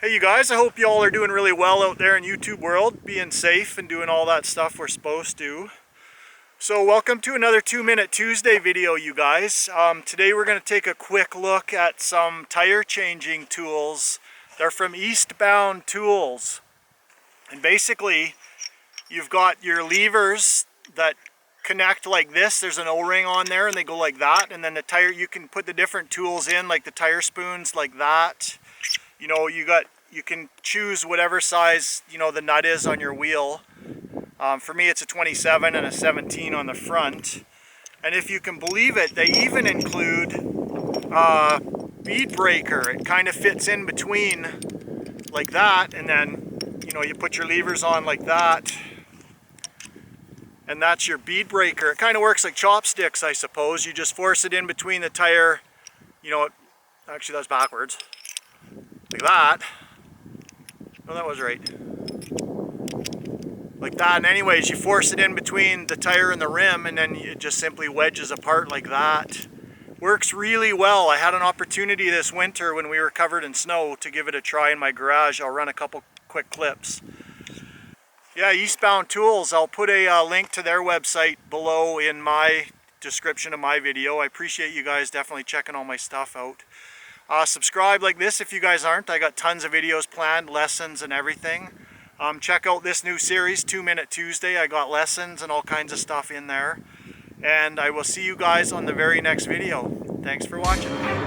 Hey you guys, I hope you all are doing really well out there in YouTube world, being safe and doing all that stuff we're supposed to. So welcome to another 2-Minute Tuesday video, you guys. Today we're going to take a quick look at some tire changing tools. They're from Eastbound tools. And basically, you've got your levers that connect like this. There's an O-ring on there and they go like that. And then the tire, you can put the different tools in, like the tire spoons like that. You know, you can choose whatever size, you know, the nut is on your wheel. For me it's a 27 and a 17 on the front. And if you can believe it, they even include a bead breaker. It kind of fits in between like that, and then, you know, you put your levers on like that. And that's your bead breaker. It kind of works like chopsticks, I suppose. You just force it in between the tire, you know, actually that's backwards. Like that. No, that was right. Like that. And anyways, you force it in between the tire and the rim, and then it just simply wedges apart like that. Works really well. I had an opportunity this winter when we were covered in snow to give it a try in my garage. I'll run a couple quick clips. Yeah, Eastbound Tools. I'll put a link to their website below in my description of my video. I appreciate you guys definitely checking all my stuff out. Subscribe like this if you guys aren't. I got tons of videos planned, lessons and everything. Check out this new series, 2-Minute Tuesday. I got lessons and all kinds of stuff in there. And I will see you guys on the very next video. Thanks for watching.